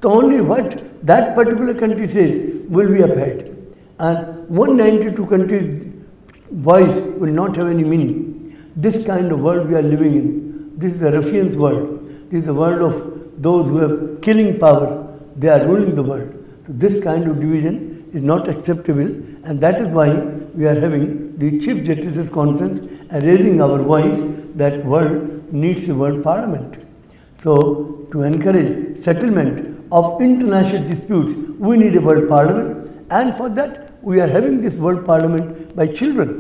So only what that particular country says will be upheld. And 192 countries' voice will not have any meaning. This kind of world we are living in. This is the ruffian's world. This is the world of those who have killing power. They are ruling the world. So this kind of division is not acceptable, and that is why we are having the Chief Justice's Conference and raising our voice that world needs a world parliament. So to encourage settlement of international disputes, we need a world parliament, and for that we are having this world parliament by children,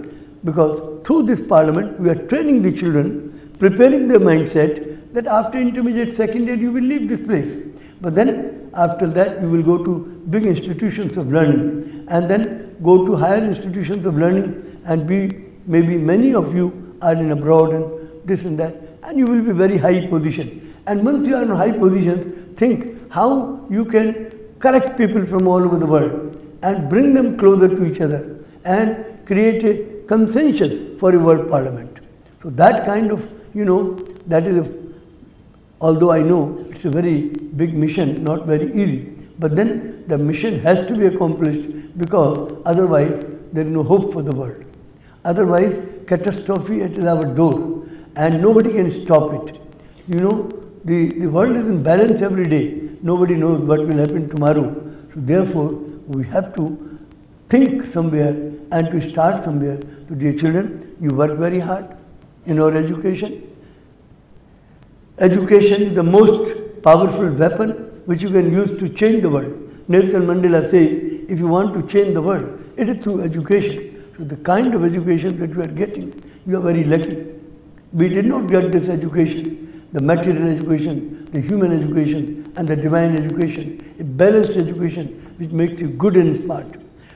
because through this parliament we are training the children, preparing their mindset that after intermediate second year you will leave this place. But then after that you will go to big institutions of learning, and then go to higher institutions of learning, and maybe many of you are in abroad and this and that, and you will be very high position. And once you are in high positions, think how you can collect people from all over the world and bring them closer to each other and create a consensus for a world parliament. So that kind of, that is although I know it's a very big mission, not very easy, but then the mission has to be accomplished, because otherwise there is no hope for the world. Otherwise, catastrophe is our door and nobody can stop it. The world is in balance every day. Nobody knows what will happen tomorrow. So therefore, we have to think somewhere and to start somewhere. So dear children, you work very hard in our education. Education is the most powerful weapon which you can use to change the world. Nelson Mandela says, if you want to change the world, it is through education. So the kind of education that you are getting, you are very lucky. We did not get this education, the material education, the human education and the divine education, a balanced education which makes you good and smart,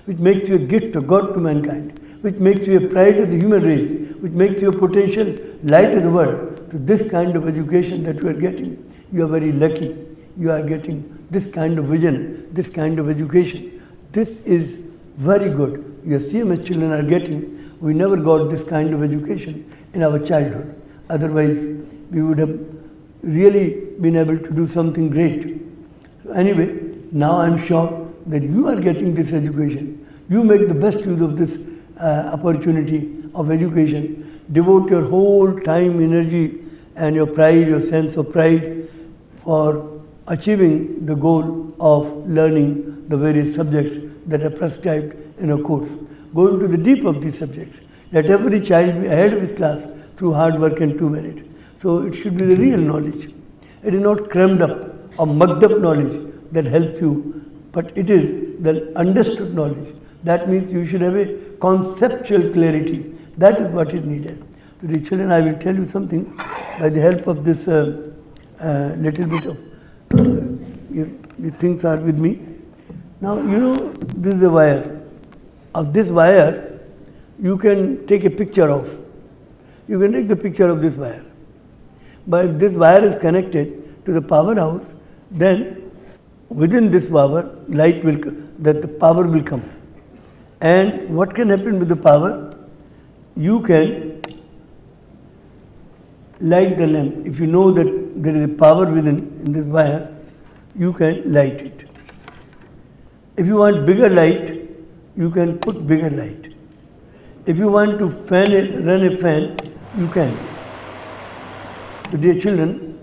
which makes you a gift of God to mankind, which makes you a pride of the human race, which makes you a potential light of the world. So this kind of education that you are getting, you are very lucky. You are getting this kind of vision, this kind of education. This is very good. Your CMS children are getting. We never got this kind of education in our childhood. Otherwise, we would have really been able to do something great. So anyway, now I am sure that you are getting this education. You make the best use of this opportunity of education. Devote your whole time, energy and your pride, your sense of pride for achieving the goal of learning the various subjects that are prescribed in a course. Go into the deep of these subjects. Let every child be ahead of his class through hard work and true merit. So it should be the real knowledge. It is not crammed up or mugged up knowledge that helps you, but it is the understood knowledge. That means you should have a conceptual clarity. That is what is needed. To the children, I will tell you something by the help of this little bit of, the things are with me. Now, this is a wire. Of this wire, you can take a picture of. You can take the picture of this wire. But if this wire is connected to the powerhouse, then within this power, the power will come. And what can happen with the power? You can light the lamp. If you know that there is a power within in this wire, you can light it. If you want bigger light, you can put bigger light. If you want to run a fan, you can. So dear children,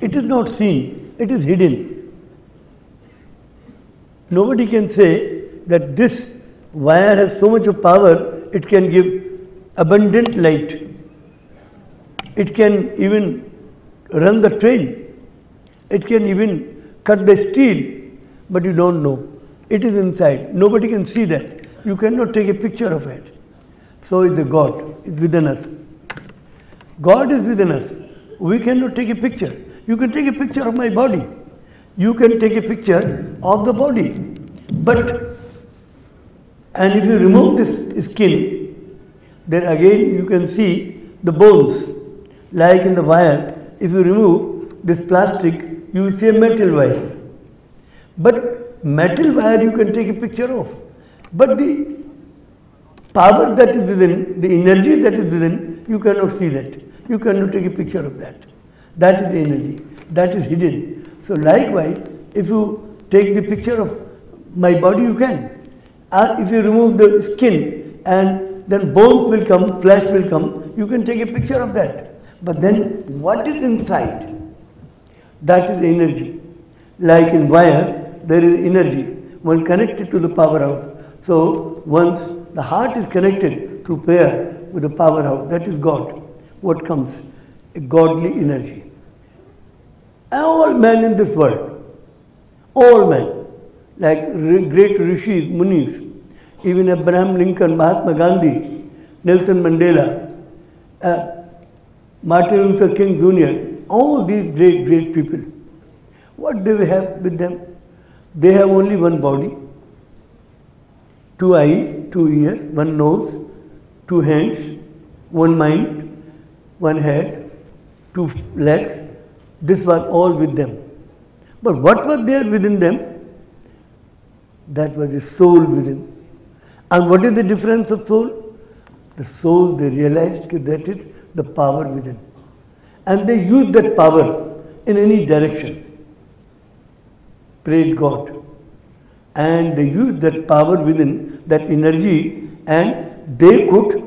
it is not seen, it is hidden. Nobody can say that this wire has so much of power, it can give abundant light. It can even run the train. It can even cut the steel, but you don't know. It is inside. Nobody can see that. You cannot take a picture of it. So is the God, is within us. God is within us. We cannot take a picture. You can take a picture of my body. You can take a picture of the body. And if you remove this skin, then again you can see the bones. Like in the wire, if you remove this plastic, you will see a metal wire. But metal wire you can take a picture of. But the power that is within, the energy that is within, you cannot see that. You cannot take a picture of that. That is the energy. That is hidden. So likewise, If you take the picture of my body, you can. If you remove the skin and then bones will come, flesh will come, you can take a picture of that. But then what is inside? That is energy. Like in wire, there is energy. When connected to the powerhouse. So once the heart is connected through prayer with the powerhouse, that is God. What comes? A godly energy. All men in this world, all men, like great rishis, munis, even Abraham Lincoln, Mahatma Gandhi, Nelson Mandela, Martin Luther King Jr., all these great people, what do they have with them? They have only one body, 2 eyes, 2 ears, 1 nose, 2 hands, 1 mind, 1 head, 2 legs. This was all with them. But what was there within them? That was the soul within. And what is the difference of soul? The soul, they realized that is the power within. And they used that power in any direction. Prayed God. And they used that power within, that energy, and they could,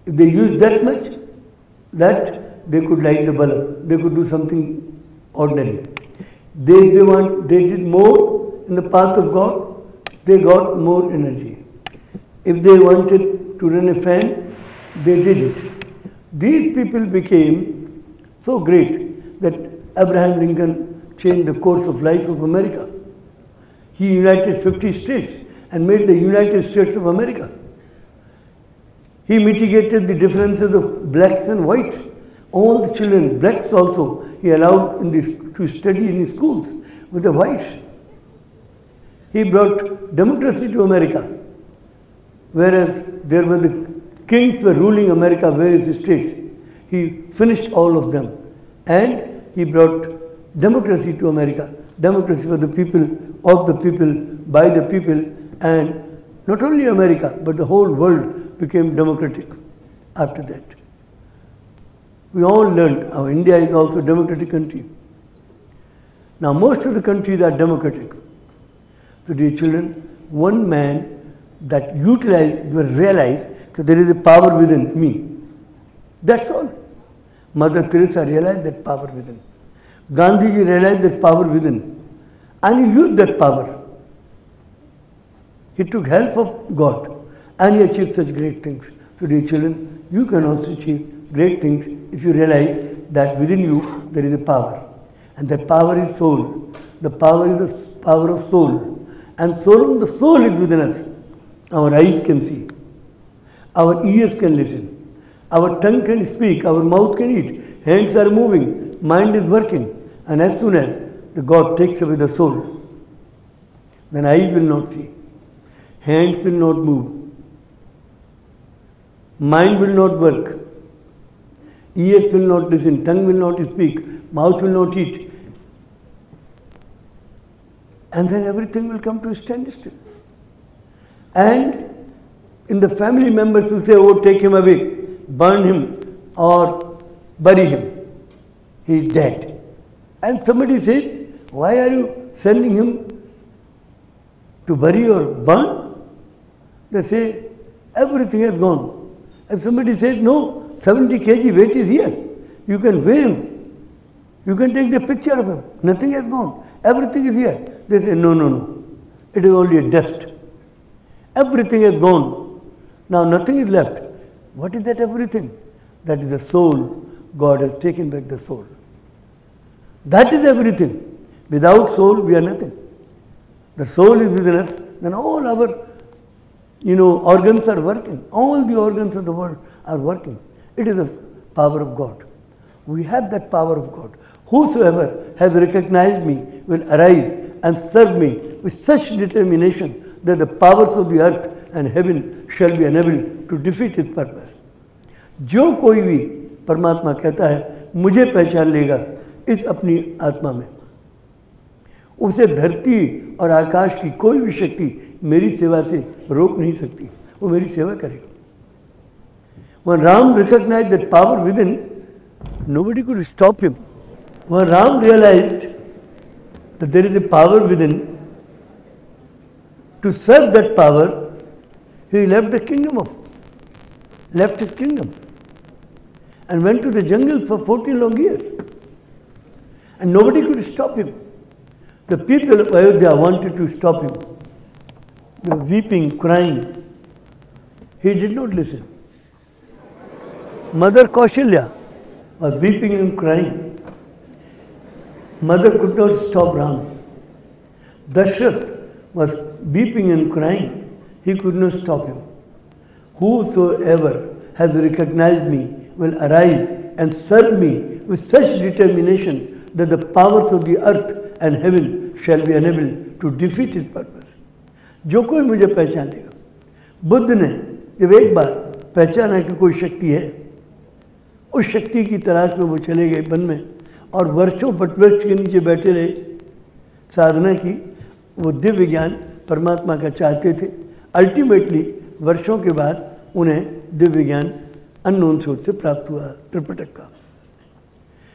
if they used that much, that they could light the bulb, they could do something ordinary. They did more in the path of God, they got more energy. If they wanted to run a fan, they did it. These people became so great that Abraham Lincoln changed the course of life of America. He united 50 states and made the United States of America. He mitigated the differences of blacks and whites. All the children, blacks also, he allowed to study in his schools with the whites. He brought democracy to America, whereas there were the kings were ruling America, various states. He finished all of them, and he brought democracy to America. Democracy for the people, of the people, by the people, and not only America, but the whole world became democratic after that. We all learned how India is also a democratic country. Now most of the countries are democratic. So dear children, one man that realized that there is a power within me. That's all. Mother Teresa realized that power within. Gandhi realized that power within. And he used that power. He took help of God and he achieved such great things. So dear children, you can also achieve great things if you realize that within you there is a power. And that power is soul. The power is the power of soul. And so long the soul is within us, our eyes can see, our ears can listen, our tongue can speak, our mouth can eat, hands are moving, mind is working. And as soon as the God takes away the soul, then eyes will not see, hands will not move, mind will not work, ears will not listen, tongue will not speak, mouth will not eat. And then everything will come to a standstill. And in the family members will say, oh, take him away, burn him or bury him. He is dead. And somebody says, why are you sending him to bury or burn? They say, everything has gone. If somebody says, no, 70 kg weight is here, you can weigh him, you can take the picture of him, nothing has gone, everything is here. They say, no, no, no, it is only a dust. Everything is gone. Now nothing is left. What is that everything? That is the soul. God has taken back the soul. That is everything. Without soul, we are nothing. The soul is within us, then all our organs are working. All the organs of the world are working. It is the power of God. We have that power of God. Whosoever has recognized me will arise and serve me with such determination that the powers of the earth and heaven shall be unable to defeat his purpose. जो कोई भी परमात्मा कहता है मुझे पहचान लेगा इस अपनी आत्मा में, उसे धरती और आकाश की कोई भी शक्ति मेरी सेवा से रोक नहीं सकती, वो मेरी सेवा करेगा. When Ram recognized that power within, nobody could stop him. When Ram realized that there is a power within. To serve that power, he left his kingdom and went to the jungle for 14 long years. And nobody could stop him. The people of Ayodhya wanted to stop him. They were weeping, crying. He did not listen. Mother Kaushalya was weeping and crying. Mother could not stop Ram. Dashrath was weeping and crying. He could not stop him. Whosoever has recognized me will arise and serve me with such determination that the powers of the earth and heaven shall be unable to defeat his purpose. जो कोई मुझे पहचानेगा, बुद्ध ने जब एक बार पहचाना कि कोई शक्ति है, उस शक्ति की तलाश में वो चले गए वन में और वर्षों वटवृक्ष के नीचे बैठे रहे, साधना की। वो दिव्य ज्ञान परमात्मा का चाहते थे। अल्टीमेटली वर्षों के बाद उन्हें दिव्य ज्ञान अननोन सोर्स से प्राप्त हुआ, त्रिपिटक का।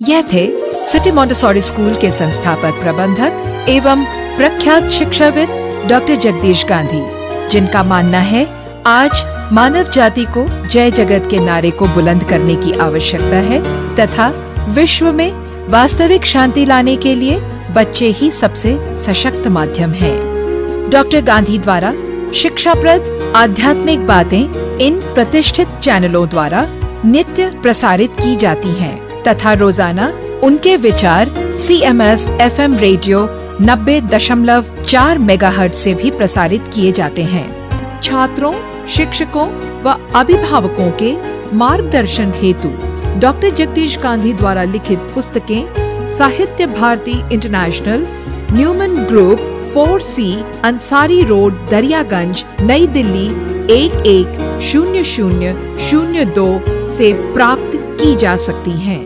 यह थे सिटी मॉन्टेसोरी स्कूल के संस्थापक प्रबंधक एवं प्रख्यात शिक्षाविद डॉक्टर जगदीश गांधी, जिनका मानना है आज मानव जाति को जय जगत के नारे को बुलंद करने की आवश्यकता है तथा विश्व में वास्तविक शांति लाने के लिए बच्चे ही सबसे सशक्त माध्यम हैं। डॉक्टर गांधी द्वारा शिक्षाप्रद आध्यात्मिक बातें इन प्रतिष्ठित चैनलों द्वारा नित्य प्रसारित की जाती हैं तथा रोजाना उनके विचार CMS FM रेडियो 90.4 मेगाहर्ट्ज से भी प्रसारित किए जाते हैं। छात्रों, शिक्षकों व अभिभावकों के मार्गदर्शन हेतु डॉक्टर जगदीश गांधी द्वारा लिखित पुस्तकें Sahitya Bharati International, Newman Group, 4C, Ansari Road, Daryaganj, New Delhi 110002 से प्राप्त की जा सकती हैं।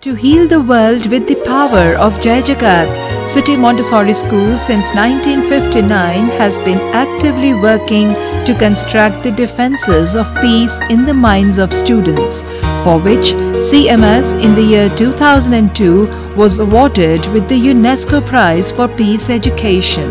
To heal the world with the power of Jai Jagat, City Montessori School since 1959 has been actively working to construct the defences of peace in the minds of students, for which CMS in the year 2002 was awarded with the UNESCO Prize for Peace Education.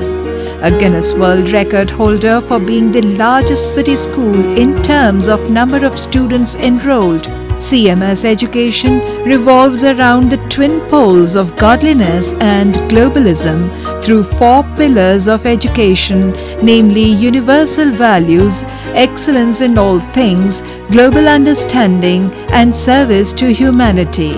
A Guinness World Record holder for being the largest city school in terms of number of students enrolled. CMS education revolves around the twin poles of godliness and globalism through 4 pillars of education, namely universal values, excellence in all things, global understanding, and service to humanity.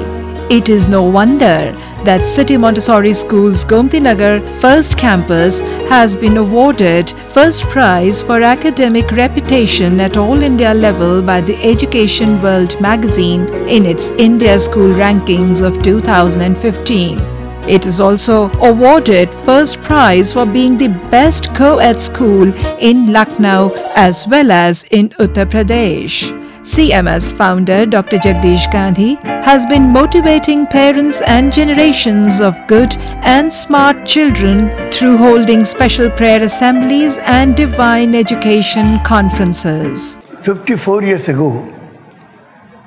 It is no wonder that City Montessori School's Gomti Nagar first campus has been awarded first prize for academic reputation at all India level by the Education World magazine in its India School Rankings of 2015. It is also awarded first prize for being the best co-ed school in Lucknow as well as in Uttar Pradesh. CMS founder Dr. Jagdish Gandhi has been motivating parents and generations of good and smart children through holding special prayer assemblies and divine education conferences. 54 years ago,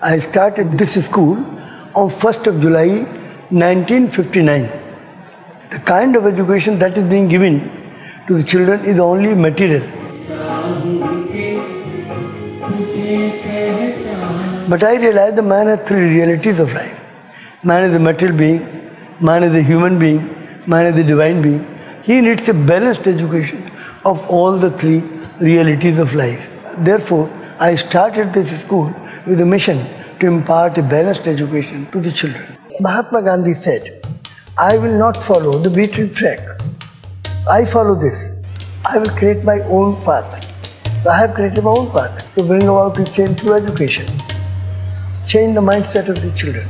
I started this school on 1st of July 1959. The kind of education that is being given to the children is only material. But I realize the man has three realities of life. Man is a material being, man is a human being, man is a divine being. He needs a balanced education of all the three realities of life. Therefore, I started this school with a mission to impart a balanced education to the children. Mahatma Gandhi said, I will not follow the beaten track. I follow this. I will create my own path. So I have created my own path to bring about a change through education. Change the mindset of the children.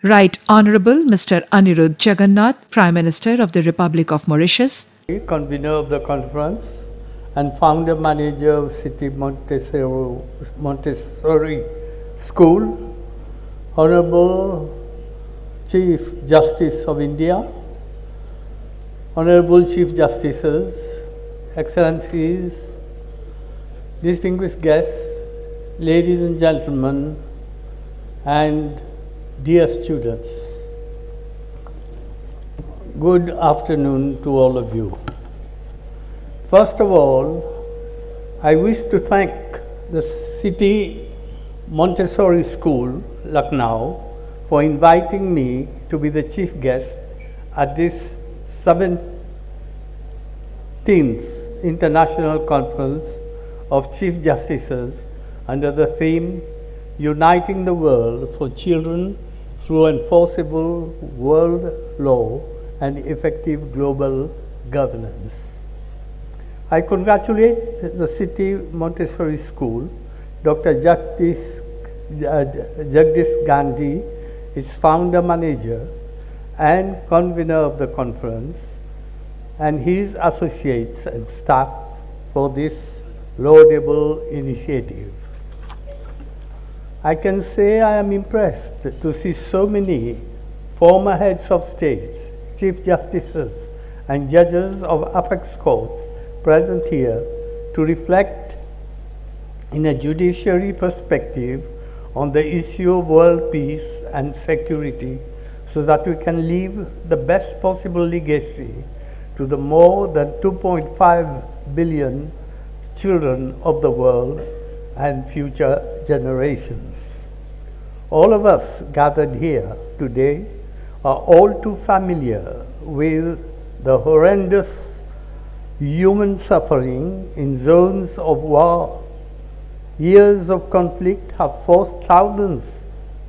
Right Honourable Mr. Anirudh Jagannath, Prime Minister of the Republic of Mauritius. Convener of the conference and founder manager of City Montessori School, Honourable Chief Justice of India, Honourable Chief Justices, Excellencies, distinguished guests, ladies and gentlemen, and dear students, good afternoon to all of you. First of all, I wish to thank the City Montessori School, Lucknow, for inviting me to be the chief guest at this 17th International Conference of Chief Justices under the theme Uniting the World for Children through Enforceable World Law and Effective Global Governance. I congratulate the City Montessori School, Dr. Jagdish Gandhi, its founder manager and convener of the conference, and his associates and staff for this laudable initiative. I can say I am impressed to see so many former heads of states, chief justices, and judges of apex courts present here to reflect in a judiciary perspective on the issue of world peace and security so that we can leave the best possible legacy to the more than 2.5 billion children of the world and future generations. All of us gathered here today are all too familiar with the horrendous human suffering in zones of war. Years of conflict have forced thousands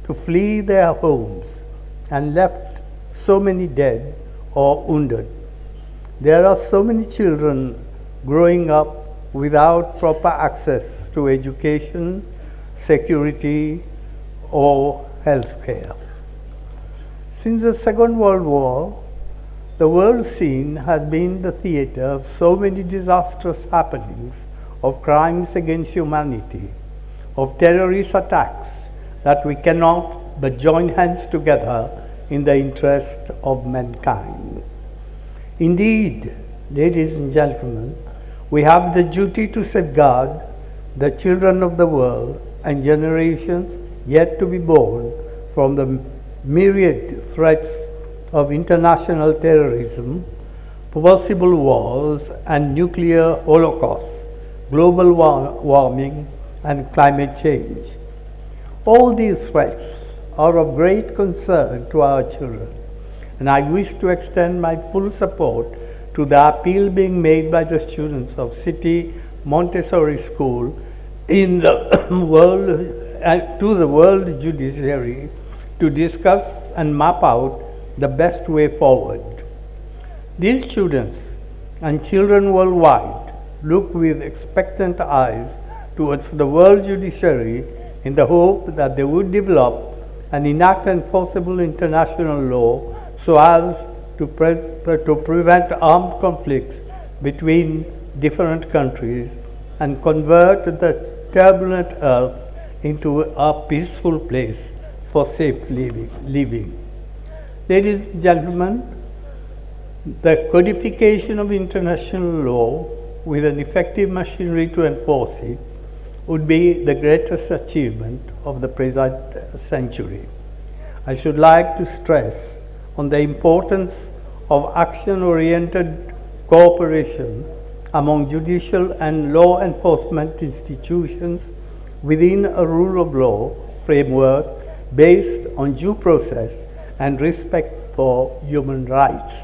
to flee their homes and left so many dead or wounded. There are so many children growing up without proper access to education, security, or health care. Since the Second World War, the world scene has been the theater of so many disastrous happenings, of crimes against humanity, of terrorist attacks, that we cannot but join hands together in the interest of mankind. Indeed, ladies and gentlemen, we have the duty to safeguard the children of the world and generations yet to be born from the myriad threats of international terrorism, possible wars and nuclear holocausts, global warming and climate change. All these threats are of great concern to our children, and I wish to extend my full support to the appeal being made by the students of City Montessori School in the world, to the world judiciary to discuss and map out the best way forward. These students and children worldwide look with expectant eyes towards the world judiciary in the hope that they would develop and enact enforceable international law so as to prevent armed conflicts between different countries and convert the turbulent earth into a peaceful place for safe living. Ladies and gentlemen, The codification of international law with an effective machinery to enforce it would be the greatest achievement of the present century. I should like to stress on the importance of action-oriented cooperation among judicial and law enforcement institutions within a rule of law framework based on due process and respect for human rights.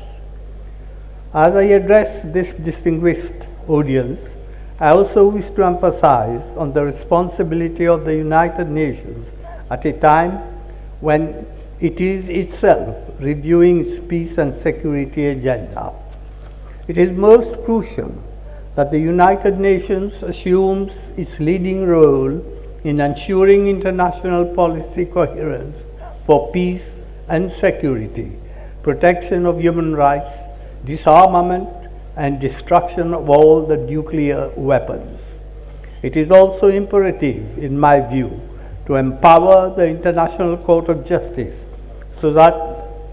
As I address this distinguished audience, I also wish to emphasize on the responsibility of the United Nations at a time when it is itself reviewing its peace and security agenda. It is most crucial that the United Nations assumes its leading role in ensuring international policy coherence for peace and security, protection of human rights, disarmament, and destruction of all the nuclear weapons. It is also imperative, in my view, to empower the International Court of Justice so that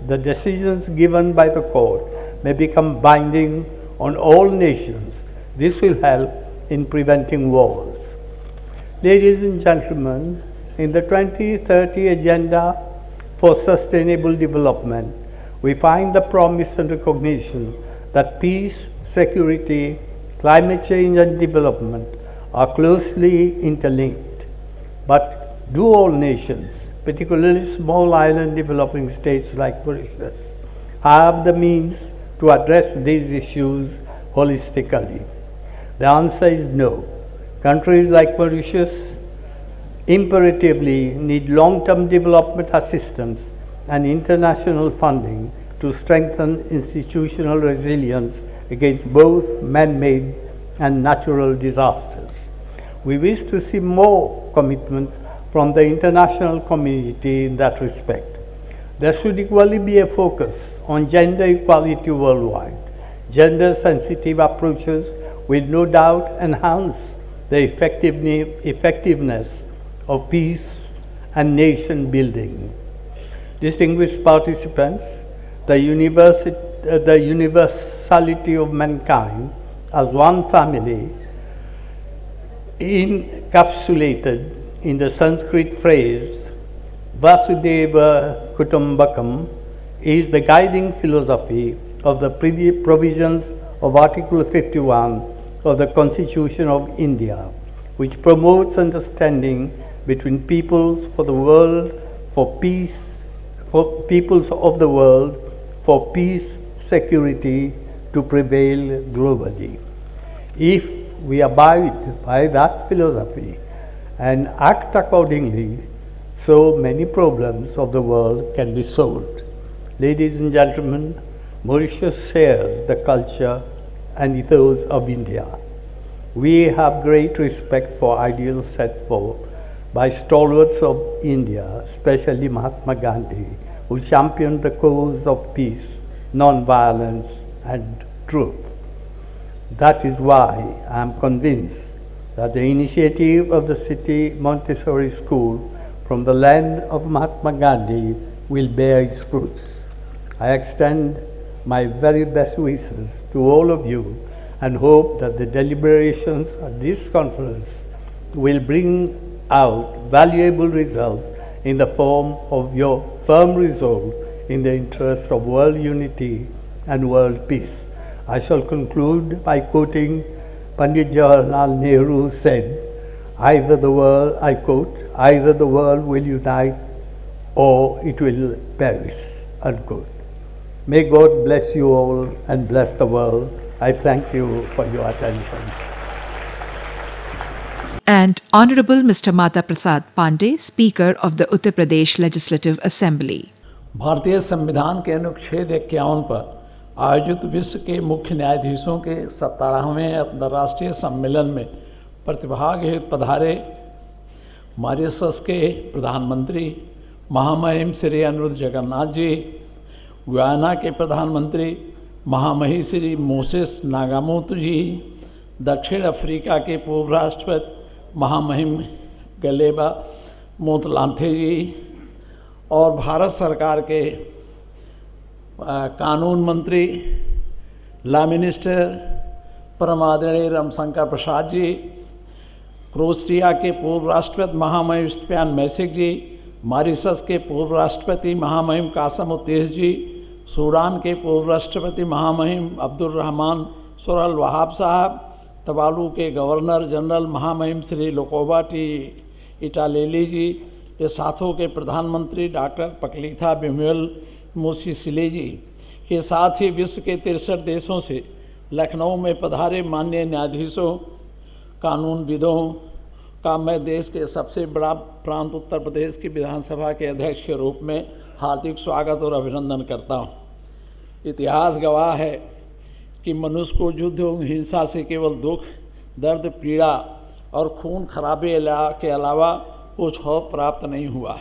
the decisions given by the court may become binding on all nations. This will help in preventing wars. Ladies and gentlemen, in the 2030 Agenda for Sustainable Development, we find the promise and recognition that peace, security, climate change, and development are closely interlinked. But do all nations, particularly small island developing states like Mauritius, have the means to address these issues holistically? The answer is no. Countries like Mauritius imperatively need long-term development assistance and international funding to strengthen institutional resilience against both man-made and natural disasters. We wish to see more commitment from the international community in that respect. There should equally be a focus on gender equality worldwide. Gender-sensitive approaches will no doubt enhance the effectiveness of peace and nation building. Distinguished participants, the universality of mankind as one family, encapsulated in the Sanskrit phrase Vasudeva Kutumbakam, is the guiding philosophy of the provisions of Article 51 of the Constitution of India, which promotes understanding between peoples for the world, for peace, for peoples of the world, for peace, security to prevail globally. If we abide by that philosophy and act accordingly, so many problems of the world can be solved. Ladies and gentlemen, Mauritius shares the culture and ethos of India. We have great respect for ideals set forth by stalwarts of India, especially Mahatma Gandhi, who championed the cause of peace, non-violence, and truth. That is why I am convinced that the initiative of the City Montessori School from the land of Mahatma Gandhi will bear its fruits. I extend my very best wishes to all of you and hope that the deliberations at this conference will bring out valuable results in the form of your firm resolve in the interest of world unity and world peace. I shall conclude by quoting Pandit Jawaharlal Nehru said, either the world, I quote, either the world will unite or it will perish, unquote. May God bless you all and bless the world. I thank you for your attention. And Honorable Mr. Mata Prasad Pandey, Speaker of the Uttar Pradesh Legislative Assembly. भारतीय संविधान के अनुच्छेद 51 पर आयोजित विश्व के मुख्य न्यायाधीशों के 17वें अंतर्राष्ट्रीय सम्मेलन में प्रतिभाग हेतु पधारे मॉरिशस के प्रधानमंत्री महामहिम श्री अनुरुद्ध जगन्नाथ जी, गुयाना के प्रधानमंत्री महामहिम श्री मोसेस नागामोतो जी, दक्षिण अफ्रीका के पूर्व राष्ट्रपति महामहिम गलेबा मोतलांथे जी और भारत सरकार के कानून मंत्री लॉ मिनिस्टर परम आदरणीय रमशंकर प्रसाद जी, क्रोएशिया के पूर्व राष्ट्रपति महामहिम स्टेफान मैसिक जी, मॉरिशस के पूर्व राष्ट्रपति महामहिम कासम उत्तेश जी, सूडान के पूर्व राष्ट्रपति महामहिम अब्दुल रहमान सुरल वहाब साहब, तवालू के गवर्नर जनरल महामहिम श्री लोकोबा टी इटालेली जी, के साथों के प्रधानमंत्री डॉक्टर पकलीथा बिमुएल मुसीसिले जी, के साथ ही विश्व के 63 देशों से लखनऊ में पधारे माननीय न्यायाधीशों, कानूनविदों का मैं देश के सबसे बड़ा प्रांत उत्तर प्रदेश की विधानसभा के अध्यक्ष के रूप में हार्दिक स्वागत और अभिनंदन करता हूँ। इतिहास गवाह है कि मनुष्य को युद्ध और हिंसा से केवल दुख, दर्द, पीड़ा और खून खराबे के अलावा कुछ और प्राप्त नहीं हुआ।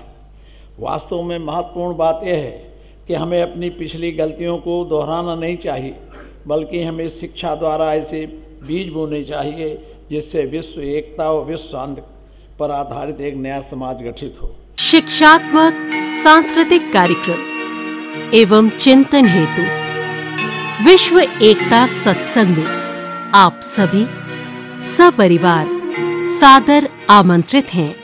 वास्तव में महत्वपूर्ण बात यह है कि हमें अपनी पिछली गलतियों को दोहराना नहीं चाहिए, बल्कि हमें शिक्षा द्वारा ऐसे बीज बोने चाहिए जिससे विश्व एकता और विश्व शांति पर आधारित एक नया समाज गठित हो। शिक्षात्मक, सांस्कृतिक कार्यक्रम एवं चिंतन हेतु विश्व एकता सत्संग में आप सभी सपरिवार सादर आमंत्रित हैं।